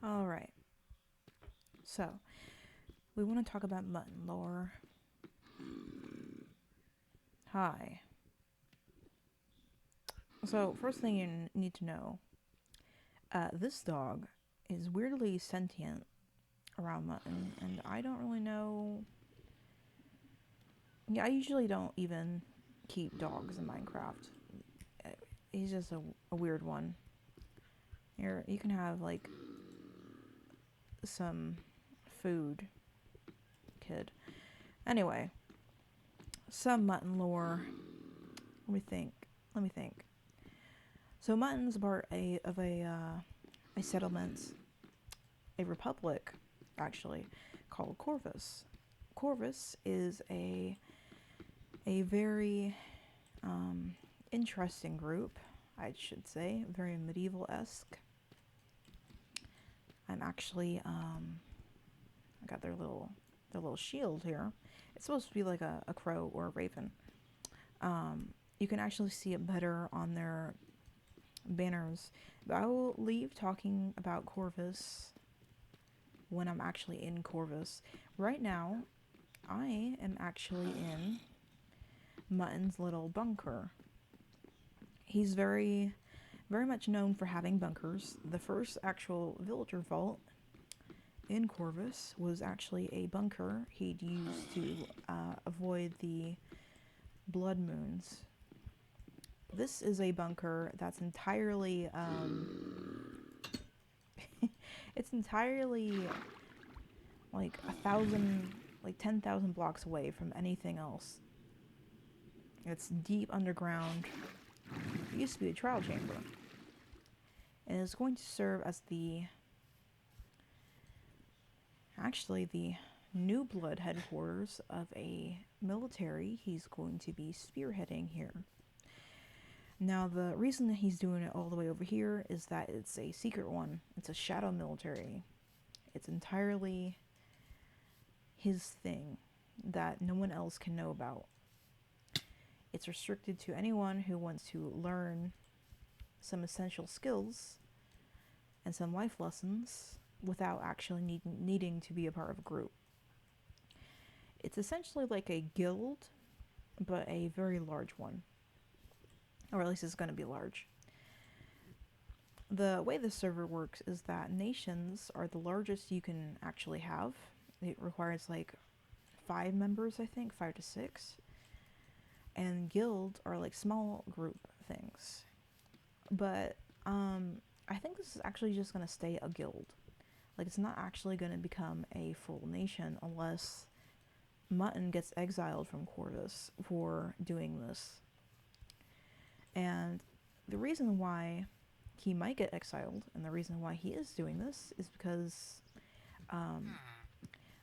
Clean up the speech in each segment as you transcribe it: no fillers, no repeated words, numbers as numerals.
Alright, so we want to talk about Mutton Lore. Hi. So, first thing you need to know, this dog is weirdly sentient around Mutton, and I don't really know. Yeah, I usually don't even keep dogs in Minecraft. Uh, He's just a weird one. You can have, like, some food, kid. Anyway, some Mutton Lore. Let me think. Let me think. So, Mutton's part of a settlement, a republic, actually, called Corvus. Corvus is a very interesting group, I should say, very medieval-esque. I'm actually I got their little shield here. It's supposed to be like a crow or a raven. You can actually see it better on their banners. But I will leave talking about Corvus when I'm actually in Corvus. Right now, I am actually in Mutton's little bunker. He's very much known for having bunkers. The first actual villager vault in Corvus was actually a bunker he'd used to avoid the blood moons. This is a bunker that's entirely it's entirely like 10,000 blocks away from anything else. It's deep underground. It used to be a trial chamber, and it's going to serve as the new blood headquarters of a military he's going to be spearheading here. Now, the reason that he's doing it all the way over here is that it's a secret one. It's a shadow military. It's entirely his thing that no one else can know about. It's restricted to anyone who wants to learn some essential skills and some life lessons without actually needing to be a part of a group. It's essentially like a guild, but a very large one. Or at least it's going to be large. The way the server works is that nations are the largest you can actually have. It requires like 5 members, I think, 5 to 6. And guilds are like small group things. But I think this is actually just going to stay a guild. Like, it's not actually going to become a full nation unless Mutton gets exiled from Corvus for doing this. And the reason why he might get exiled and the reason why he is doing this is because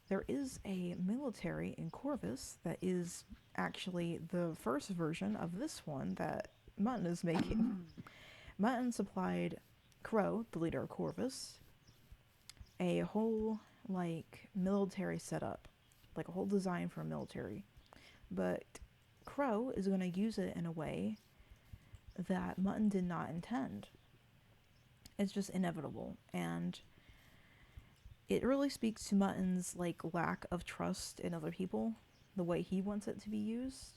there is a military in Corvus that is actually the first version of this one that Mutton is making. Mutton supplied Crow, the leader of Corvus, a whole like military setup, like a whole design for a military. But Crow is going to use it in a way that Mutton did not intend. It's just inevitable, and it really speaks to Mutton's like lack of trust in other people, the way he wants it to be used,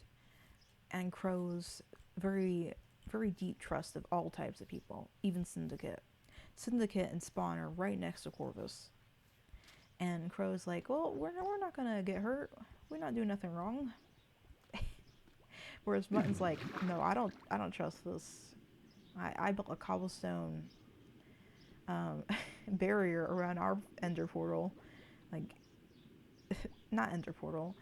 and Crow's very very deep trust of all types of people, even Syndicate. Syndicate and Spawn are right next to Corvus. And Crow's like, well, we're not gonna get hurt. We're not doing nothing wrong. Whereas Mutton's like, no, I don't trust this. I built a cobblestone barrier around our ender portal. Like, not ender portal.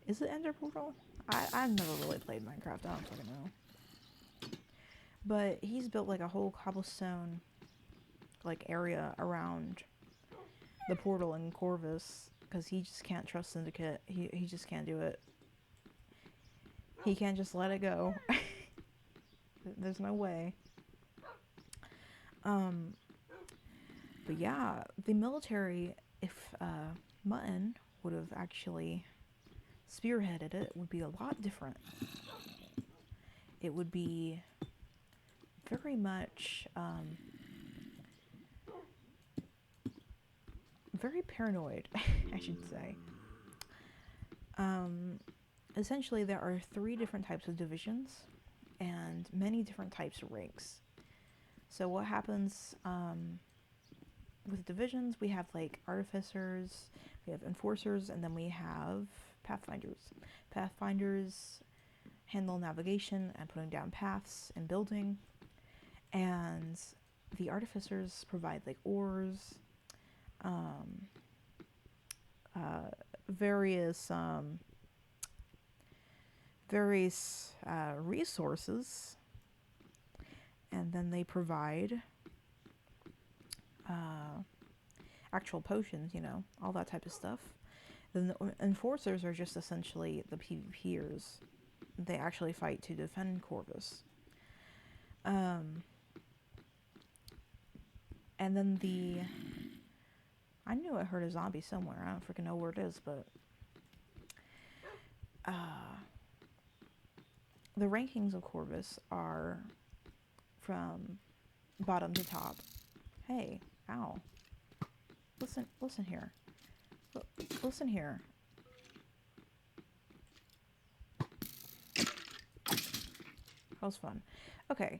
Is it ender portal? I've never really played Minecraft. I don't fucking know. But he's built like a whole cobblestone like area around the portal in Corvus because he just can't trust Syndicate. He just can't do it. He can't just let it go. There's no way. But yeah, the military, if Mutton would have actually spearheaded it, would be a lot different. It would be very much very paranoid, I should say. Essentially, there are 3 different types of divisions and many different types of ranks. So what happens with divisions, we have like artificers, we have enforcers, and then we have pathfinders. Pathfinders handle navigation and putting down paths and building, and the artificers provide like ores, various resources, and then they provide actual potions, all that type of stuff. Then the enforcers are just essentially the PvPers. They actually fight to defend Corvus. And then I knew I heard a zombie somewhere. I don't freaking know where it is, but the rankings of Corvus are from bottom to top. Hey, ow. Listen here. Listen here. That was fun. Okay.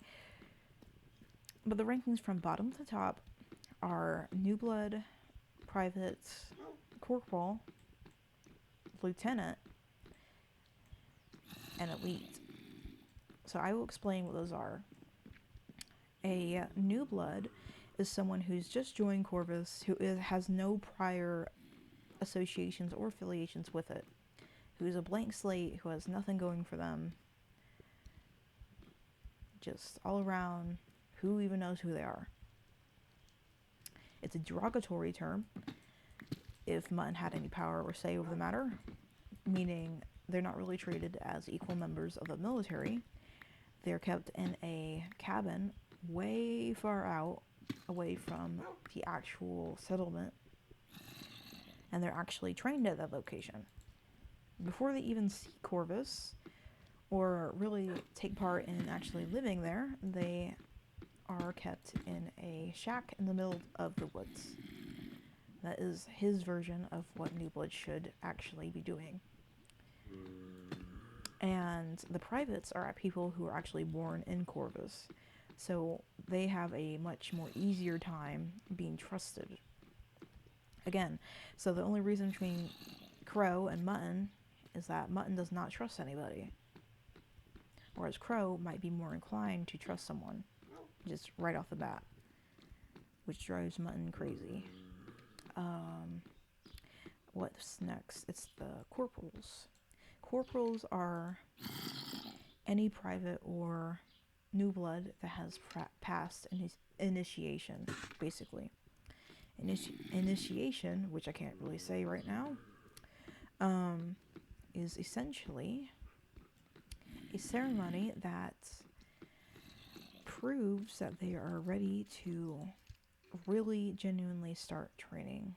But the rankings from bottom to top are New Blood, Private, Corporal, Lieutenant, and Elite. So I will explain what those are. A New Blood is someone who's just joined Corvus, who has no prior associations or affiliations with it, who's a blank slate, who has nothing going for them, just all around, who even knows who they are. It's a derogatory term if Mutton had any power or say over the matter, meaning they're not really treated as equal members of the military. They're kept in a cabin way far out, away from the actual settlement, and they're actually trained at that location. Before they even see Corvus, or really take part in actually living there, they are kept in a shack in the middle of the woods. That is his version of what New Blood should actually be doing. And the privates are people who are actually born in Corvus, so they have a much more easier time being trusted. Again, so the only reason between Crow and Mutton is that Mutton does not trust anybody, whereas Crow might be more inclined to trust someone, just right off the bat, which drives Mutton crazy. What's next? It's the corporals. Corporals are any private or new blood that has passed initiation, basically. Initiation, which I can't really say right now, is essentially a ceremony that proves that they are ready to really genuinely start training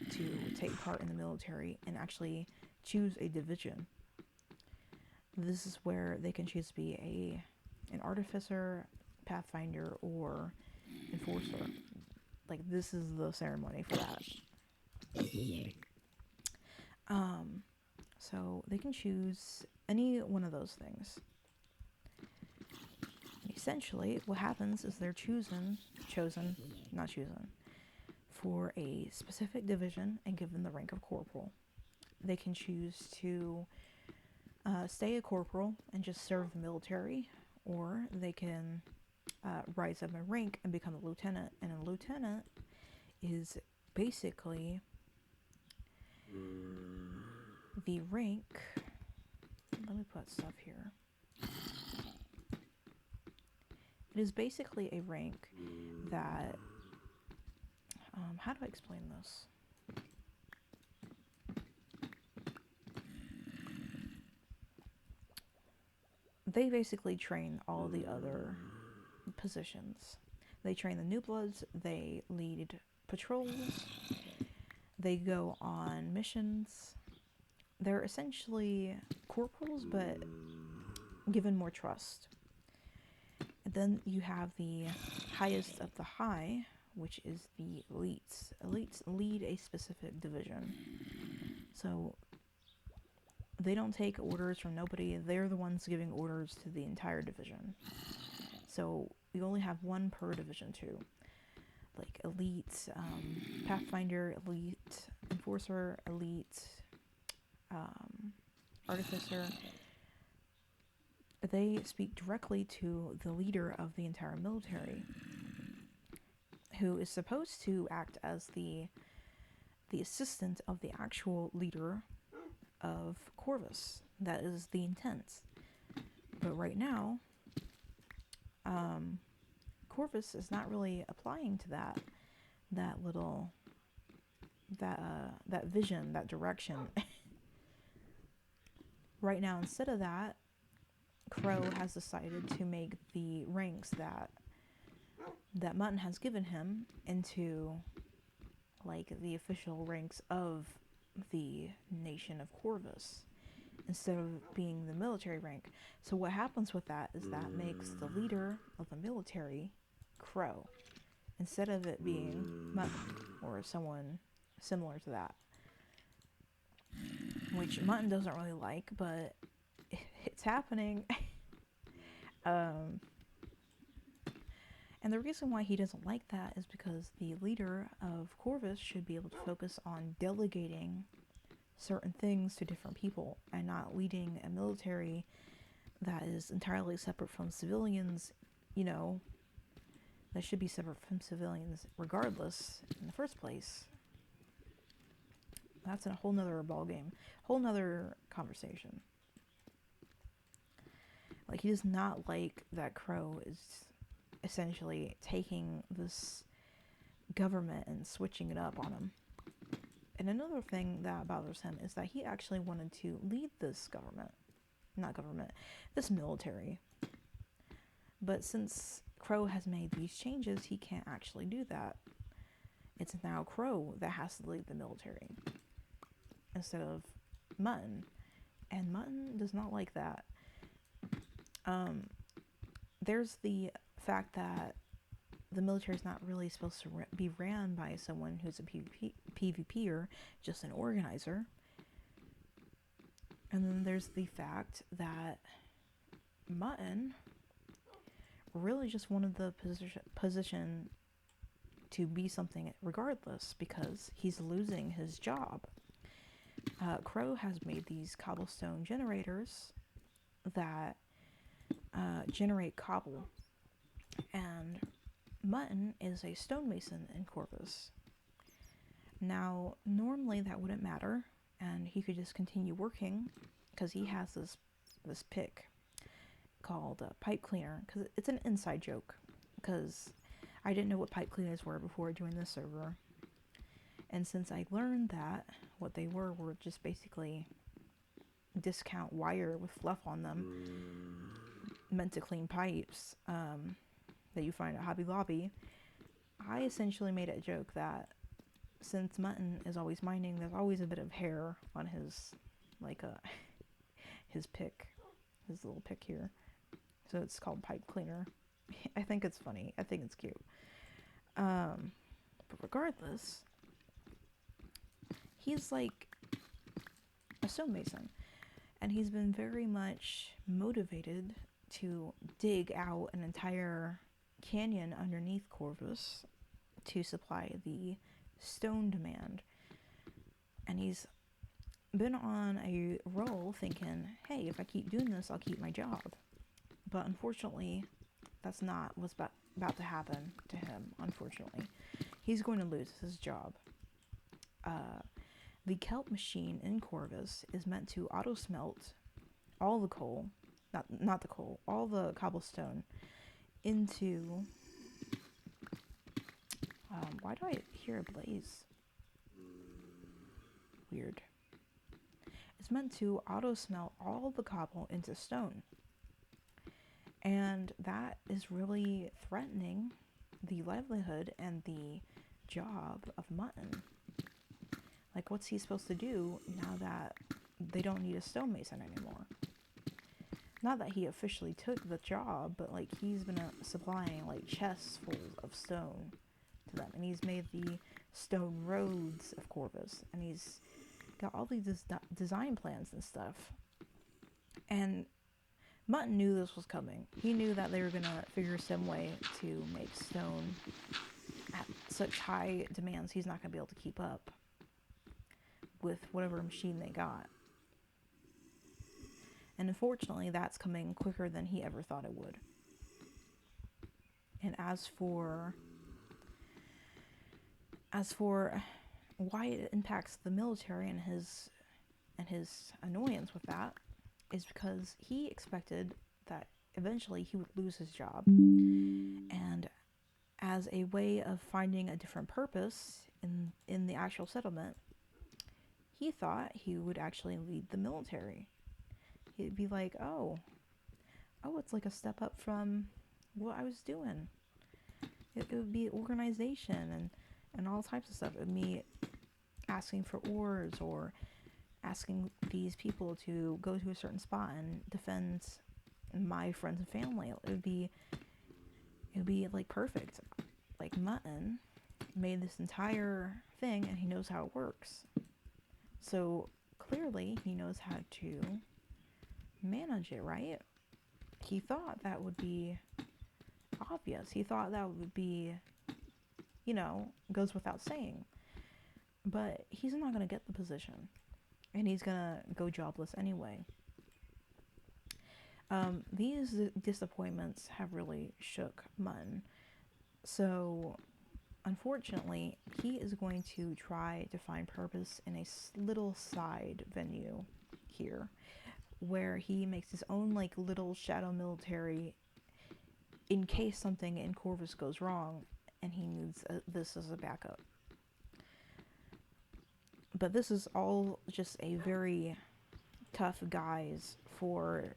to take part in the military and actually choose a division. This is where they can choose to be an artificer, pathfinder, or enforcer. Like, this is the ceremony for that. So they can choose any one of those things. Essentially, what happens is they're chosen for a specific division and given the rank of corporal. They can choose to stay a corporal and just serve the military, or they can rise up in rank and become a lieutenant. And a lieutenant is basically the rank. Let me put stuff here. It is basically a rank that, how do I explain this? They basically train all the other positions. They train the new bloods, they lead patrols, they go on missions. They're essentially corporals, but given more trust. And then you have the highest of the high, which is the elites. Elites lead a specific division. So they don't take orders from nobody. They're the ones giving orders to the entire division. So we only have one per division too. Like elite, Pathfinder, elite, enforcer, elite, artificer. They speak directly to the leader of the entire military, who is supposed to act as the assistant of the actual leader of Corvus. That is the intent. But right now, Corvus is not really applying to that vision, that direction. Right now, instead of that, Crow has decided to make the ranks that Mutton has given him into like the official ranks of the nation of Corvus, instead of being the military rank. So what happens with that is that makes the leader of the military Crow, instead of it being Mutton or someone similar to that, which Mutton doesn't really like, but it's happening. And the reason why he doesn't like that is because the leader of Corvus should be able to focus on delegating certain things to different people and not leading a military that is entirely separate from civilians, that should be separate from civilians regardless in the first place. That's a whole nother ballgame, whole nother conversation. Like, he does not like that Crow is essentially taking this government and switching it up on him. And another thing that bothers him is that he actually wanted to lead this this military. But since Crow has made these changes, he can't actually do that. It's now Crow that has to lead the military instead of Mutton. And Mutton does not like that. There's the fact that the military is not really supposed to be ran by someone who's a PvPer, just an organizer. And then there's the fact that Mutton really just wanted the position to be something regardless, because he's losing his job. Crow has made these cobblestone generators that generate cobble, and Mutton is a stonemason in Corvus. Now, normally that wouldn't matter, and he could just continue working, because he has this pick called pipe cleaner, because it's an inside joke, because I didn't know what pipe cleaners were before joining this server. And since I learned that what they were just basically discount wire with fluff on them, meant to clean pipes, that you find at Hobby Lobby, I essentially made it a joke that since Mutton is always mining, there's always a bit of hair on his, his pick, his little pick here. So it's called pipe cleaner. I think it's funny. I think it's cute. But regardless, he's like a stonemason, and he's been very much motivated to dig out an entire canyon underneath Corvus to supply the stone demand. And he's been on a roll thinking, hey, if I keep doing this, I'll keep my job. But unfortunately, that's not what's about to happen to him, unfortunately. He's going to lose his job. The kelp machine in Corvus is meant to auto-smelt all the coal, not the coal, all the cobblestone into... why do I hear a blaze? Weird. It's meant to auto-smelt all the cobble into stone. And that is really threatening the livelihood and the job of Mutton. Like, what's he supposed to do now that they don't need a stonemason anymore? Not that he officially took the job, but like he's been supplying like chests full of stone to them, and he's made the stone roads of Corvus, and he's got all these design plans and stuff. And Mutton knew this was coming. He knew that they were gonna figure some way to make stone at such high demands he's not gonna be able to keep up with whatever machine they got. And unfortunately, that's coming quicker than he ever thought it would. And as for why it impacts the military and his annoyance with that is because he expected that eventually he would lose his job, and as a way of finding a different purpose in the actual settlement, he thought he would actually lead the military. He'd be like, oh, it's like a step up from what I was doing. It would be organization and all types of stuff. It would be asking for ores or asking these people to go to a certain spot and defend my friends and family. It would be like perfect. Like Mutton made this entire thing and he knows how it works. So clearly he knows how to manage it, right? He thought that would be obvious. He thought that would be, goes without saying. But he's not going to get the position. And he's going to go jobless anyway. These disappointments have really shook Mutton. So, unfortunately, he is going to try to find purpose in a little side venue here, where he makes his own, like, little shadow military in case something in Corvus goes wrong, and he needs this as a backup. But this is all just a very tough guise for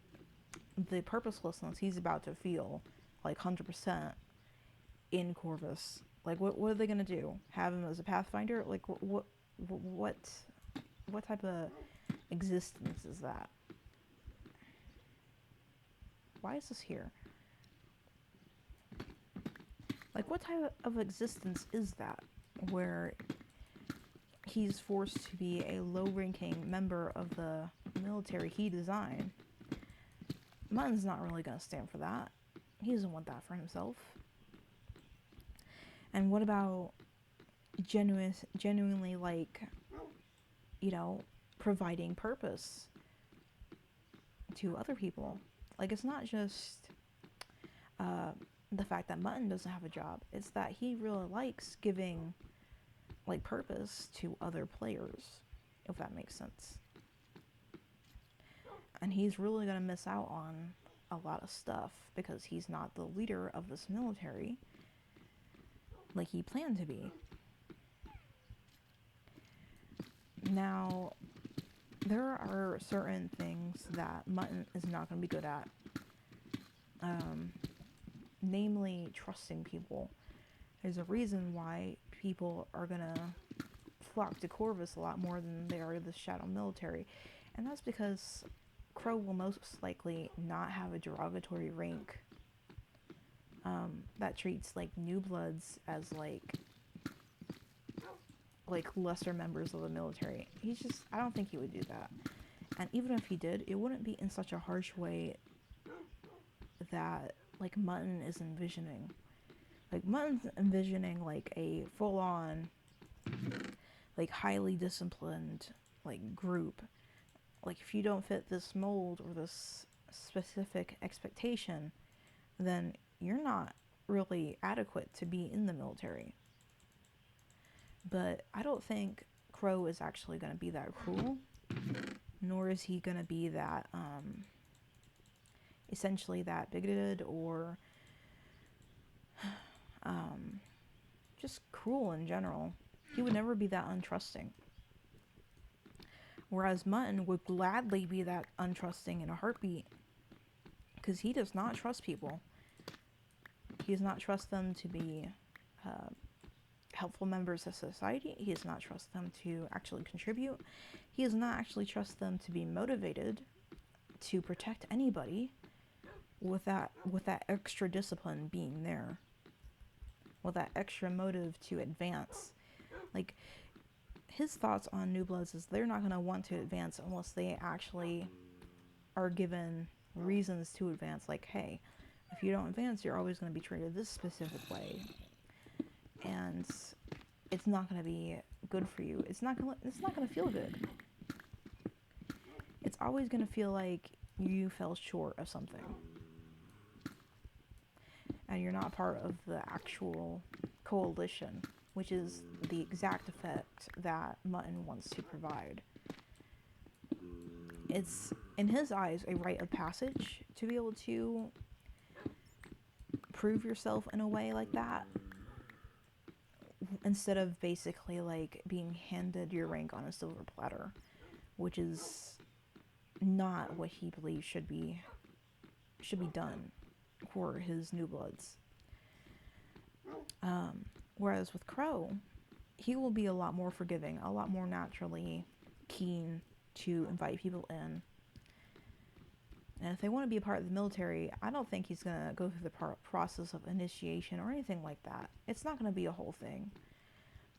the purposelessness he's about to feel, like 100% in Corvus. Like, what are they gonna do? Have him as a pathfinder? Like, what type of existence is that? Why is this here? Like, what type of existence is that, where he's forced to be a low-ranking member of the military he designed? Mutton's not really going to stand for that. He doesn't want that for himself. And what about genuinely, like, providing purpose to other people? Like, it's not just the fact that Mutton doesn't have a job. It's that he really likes giving, like, purpose to other players, if that makes sense. And he's really going to miss out on a lot of stuff because he's not the leader of this military like he planned to be. Now, there are certain things that Mutton is not going to be good at. Namely, trusting people. There's a reason why people are going to flock to Corvus a lot more than they are the Shadow military. And that's because Crow will most likely not have a derogatory rank that treats, like, new bloods as, like lesser members of the military. I don't think he would do that. And even if he did, it wouldn't be in such a harsh way that, like, Mutton is envisioning. Like, Mutton's envisioning, like, a full-on, like, highly disciplined, like, group. Like, if you don't fit this mold or this specific expectation, then you're not really adequate to be in the military. But I don't think Crow is actually going to be that cruel, nor is he going to be that, essentially that bigoted or just cruel in general. He would never be that untrusting. Whereas Mutton would gladly be that untrusting in a heartbeat, because he does not trust people. He does not trust them to be helpful members of society. He does not trust them to actually contribute. He does not actually trust them to be motivated to protect anybody with that extra discipline being there. with that extra motive to advance. Like, his thoughts on New Bloods is they're not going to want to advance unless they actually are given reasons to advance. Like, hey, if you don't advance, you're always going to be treated this specific way, and it's not going to be good for you. It's not going to feel good. It's always going to feel like you fell short of something, and you're not part of the actual coalition, which is the exact effect that Mutton wants to provide. It's, in his eyes, a rite of passage to be able to prove yourself in a way like that, instead of basically like being handed your rank on a silver platter, which is not what he believes should be done for his New Bloods. Whereas with Crow, he will be a lot more forgiving, a lot more naturally keen to invite people in. And if they want to be a part of the military, I don't think he's going to go through the process of initiation or anything like that. It's not going to be a whole thing.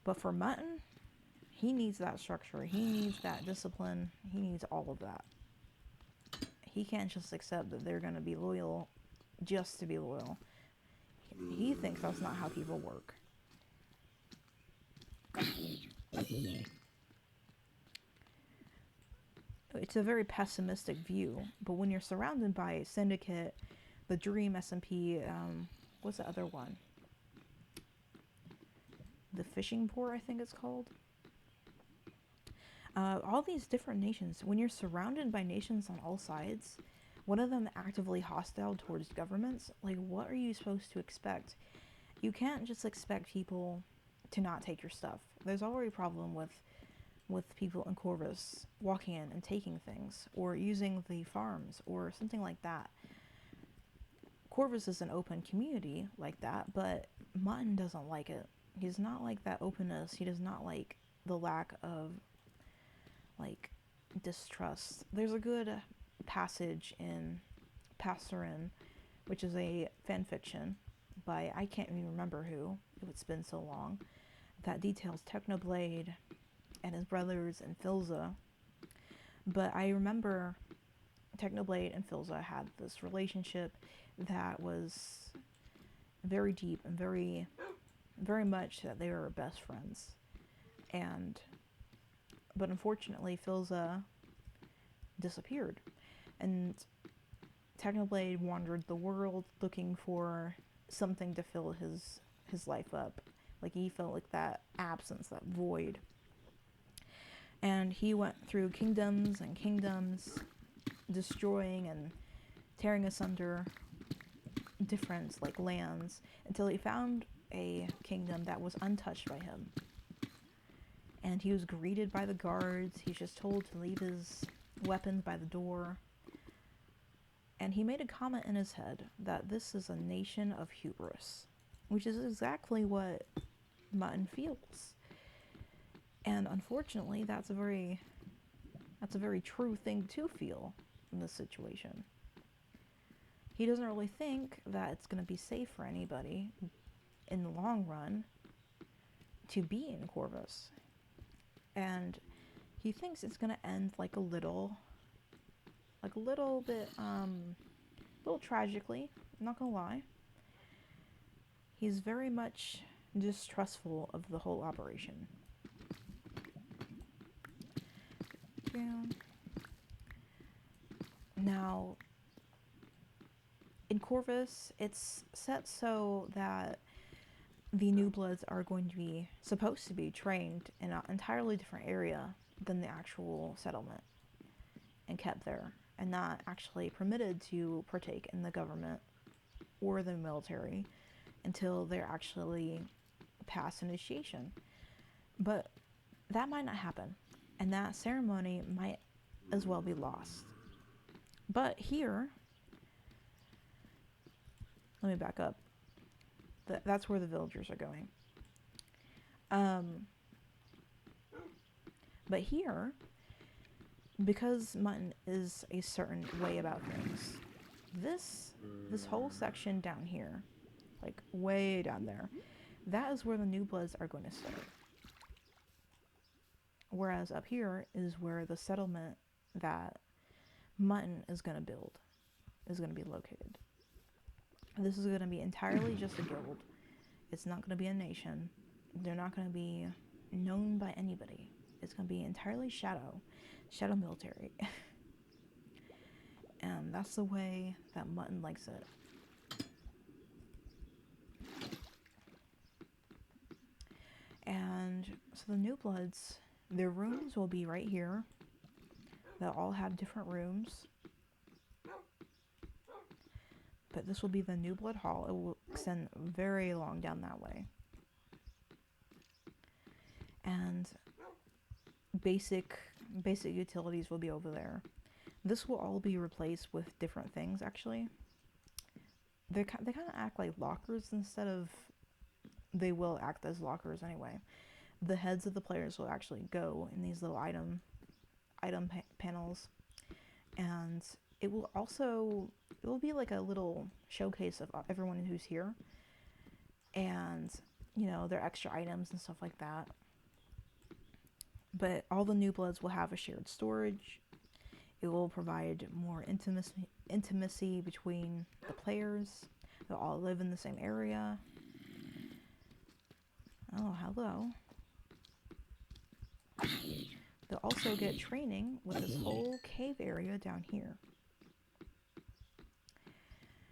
But for Mutton, he needs that structure. He needs that discipline. He needs all of that. He can't just accept that they're going to be loyal just to be loyal. He thinks that's not how people work. It's a very pessimistic view, but when you're surrounded by Syndicate, the Dream SMP, what's the other one? The Fishing Port, I think it's called. All these different nations, when you're surrounded by nations on all sides, one of them actively hostile towards governments, like, what are you supposed to expect? You can't just expect people to not take your stuff. There's already a problem with people in Corvus walking in and taking things, or using the farms, or something like that. Corvus is an open community like that, but Mutton doesn't like it. He does not like that openness. He does not like the lack of, like, distrust. There's a good passage in Passerin, which is a fanfiction by, I can't even remember who, it's been so long, that details Technoblade and his brothers and Philza. But I remember Technoblade and Philza had this relationship that was very deep and very, very much that they were best friends. But unfortunately, Philza disappeared, and Technoblade wandered the world looking for something to fill his life up. Like, he felt like that absence, that void. And he went through kingdoms and kingdoms, destroying and tearing asunder different, like, lands, until he found a kingdom that was untouched by him. And he was greeted by the guards. He's just told to leave his weapons by the door. And he made a comment in his head that this is a nation of hubris, which is exactly what Mutton feels. And unfortunately, that's a very true thing to feel in this situation. He doesn't really think that it's going to be safe for anybody in the long run to be in Corvus. And he thinks it's going to end like a little tragically, I'm not going to lie. He's very much distrustful of the whole operation. Now, in Corvus, it's set so that the New Bloods are going to be supposed to be trained in an entirely different area than the actual settlement, and kept there, and not actually permitted to partake in the government or the military until they're actually past initiation. But that might not happen, and that ceremony might as well be lost. But here, let me back up. That's where the villagers are going. But here, because Mutton is a certain way about things, this whole section down here, like way down there, That is where the new bloods are going to start. Whereas up here is where the settlement that Mutton is going to build is going to be located. This is going to be entirely just a guild. It's not going to be a nation. They're not going to be known by anybody. It's going to be entirely shadow military. And that's the way that Mutton likes it. And so the new bloods, their rooms will be right here. They'll all have different rooms. But this will be the new blood hall. It will extend very long down that way. And basic utilities will be over there. This will all be replaced with different things, actually. They kind of act like lockers instead of... They will act as lockers anyway. The heads of the players will actually go in these little item panels. And it will be like a little showcase of everyone who's here. And, you know, their extra items and stuff like that. But all the new bloods will have a shared storage. It will provide more intimacy between the players. They'll all live in the same area. Oh, hello. They'll also get training with this whole cave area down here.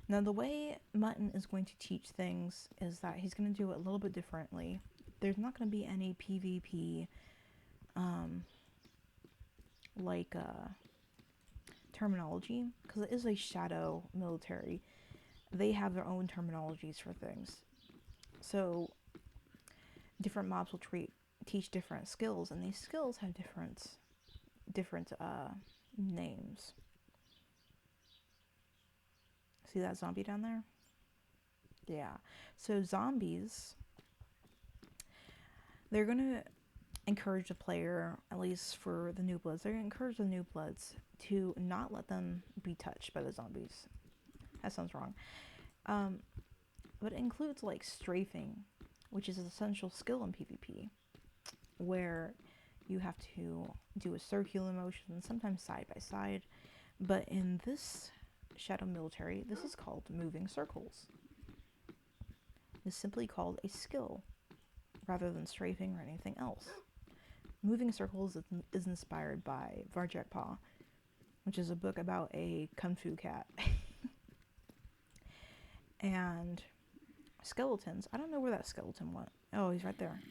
Now, the way Mutton is going to teach things is that he's going to do it a little bit differently. There's not going to be any PvP, terminology, because it is a shadow military. They have their own terminologies for things. So, different mobs will teach different skills, and these skills have different names. See that zombie down there? Yeah. So zombies, they're going to encourage the player, at least for the new bloods, they're going to encourage the new bloods to not let them be touched by the zombies. That sounds wrong. But it includes like strafing, which is an essential skill in PvP, where you have to do a circular motion, sometimes side by side. But in this shadow military, this is called moving circles. It's simply called a skill, rather than strafing or anything else. Moving circles is inspired by Varjekpa, which is a book about a kung fu cat. And skeletons, I don't know where that skeleton went. Oh, he's right there.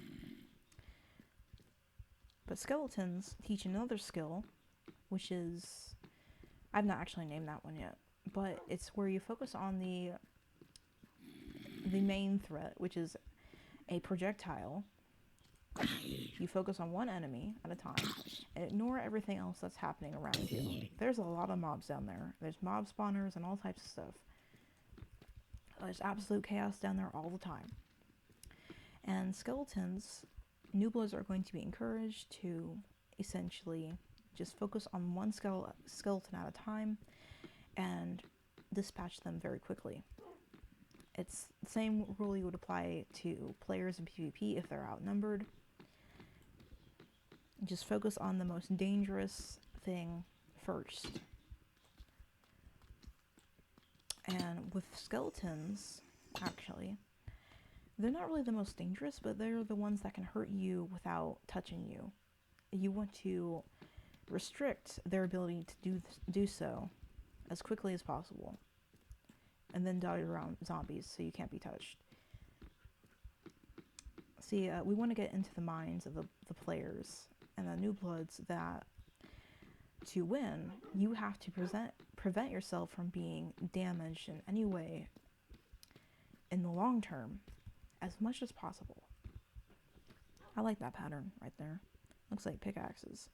But skeletons teach another skill, which is... I've not actually named that one yet, but it's where you focus on the main threat, which is a projectile. You focus on one enemy at a time and ignore everything else that's happening around you. There's a lot of mobs down there. There's mob spawners and all types of stuff. There's absolute chaos down there all the time. And skeletons, new bloods are going to be encouraged to essentially just focus on one skeleton at a time and dispatch them very quickly. It's the same rule you would apply to players in PvP if they're outnumbered. Just focus on the most dangerous thing first. And with skeletons, actually, they're not really the most dangerous, but they're the ones that can hurt you without touching you. You want to restrict their ability to do so as quickly as possible, and then dodge around zombies so you can't be touched. See, we want to get into the minds of the players and the new bloods that to win, you have to prevent yourself from being damaged in any way in the long term as much as possible. I like that pattern right there. Looks like pickaxes.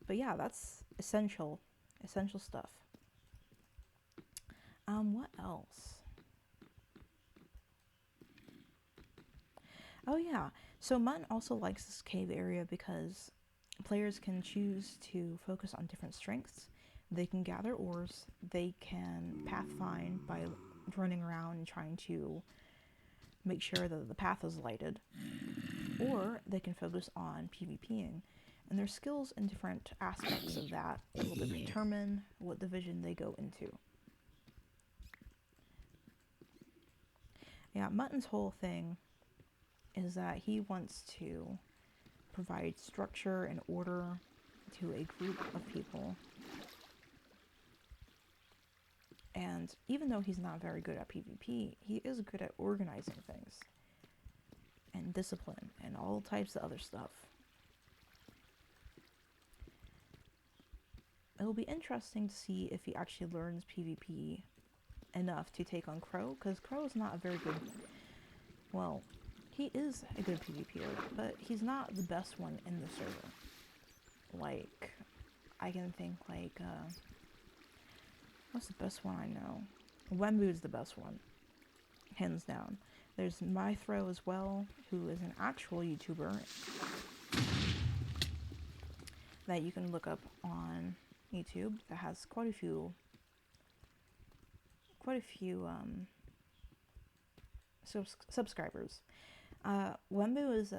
But yeah, that's essential stuff. What else? Oh yeah, so Mutton also likes this cave area because players can choose to focus on different strengths. They can gather ores, they can pathfind by running around and trying to make sure that the path is lighted, or they can focus on PvPing. And their skills in different aspects of that will determine what division they go into. Yeah, Mutton's whole thing is that he wants to provide structure and order to a group of people. And even though he's not very good at PvP, he is good at organizing things and discipline and all types of other stuff. It'll be interesting to see if he actually learns PvP enough to take on Crow, because Crow is not a very good, well, he is a good PvPer, but he's not the best one in the server. Like, I can think like, what's the best one I know? Wembu is the best one, hands down. There's Mythro as well, who is an actual YouTuber that you can look up on YouTube that has quite a few subscribers. Wembu is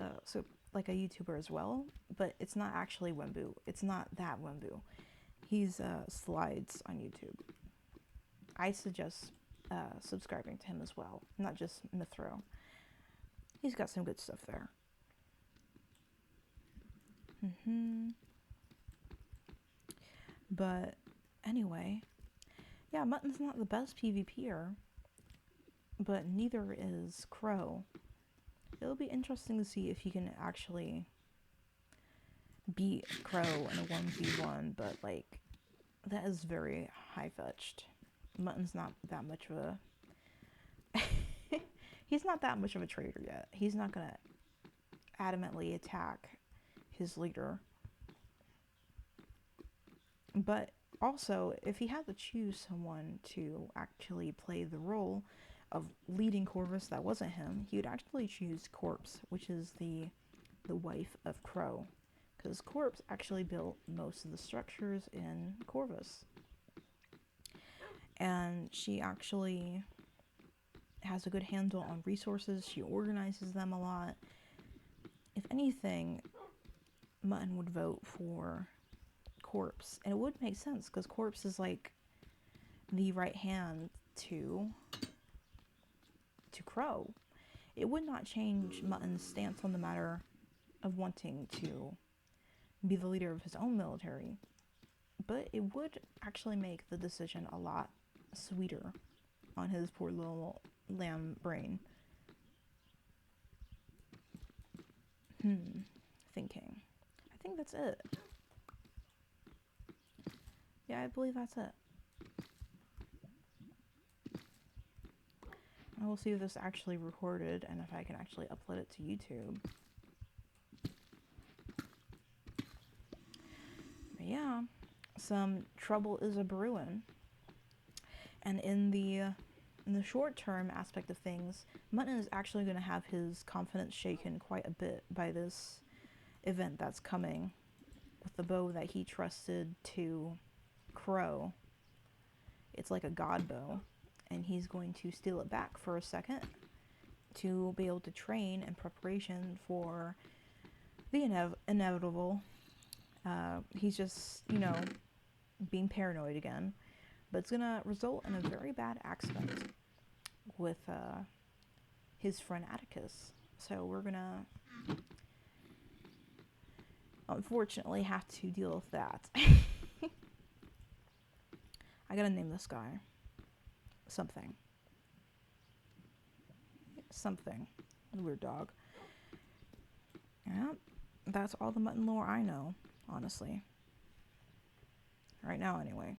like a YouTuber as well, but it's not actually Wembu. It's not that Wembu. He's Slides on YouTube. I suggest subscribing to him as well, not just Mythro. He's got some good stuff there. But anyway, yeah, Mutton's not the best PvPer, but neither is Crow. It'll be interesting to see if he can actually beat Crow in a 1v1, but like, that is very high-fetched. Mutton's not that much of a... He's not that much of a traitor yet. He's not gonna adamantly attack his leader. But also, if he had to choose someone to actually play the role of leading Corvus that wasn't him, he would actually choose Corpse, which is the wife of Crow. Because Corpse actually built most of the structures in Corvus. And she actually has a good handle on resources. She organizes them a lot. If anything, Mutton would vote for Corpse. And it would make sense, because Corpse is like the right hand to Crow. It would not change Mutton's stance on the matter of wanting to be the leader of his own military, but it would actually make the decision a lot sweeter on his poor little lamb brain. Thinking. I think that's it. Yeah, I believe that's it. I will see if this actually recorded and if I can actually upload it to YouTube. But yeah, some trouble is a brewing. And in the short-term aspect of things, Mutton is actually going to have his confidence shaken quite a bit by this event that's coming with the bow that he trusted to Crow. It's like a god bow, and he's going to steal it back for a second to be able to train in preparation for the inevitable. He's just, being paranoid again. But it's going to result in a very bad accident with his friend Atticus. So we're going to, unfortunately, have to deal with that. I gotta name this guy something. Weird dog. Yeah, that's all the Mutton lore I know, honestly. Right now, anyway.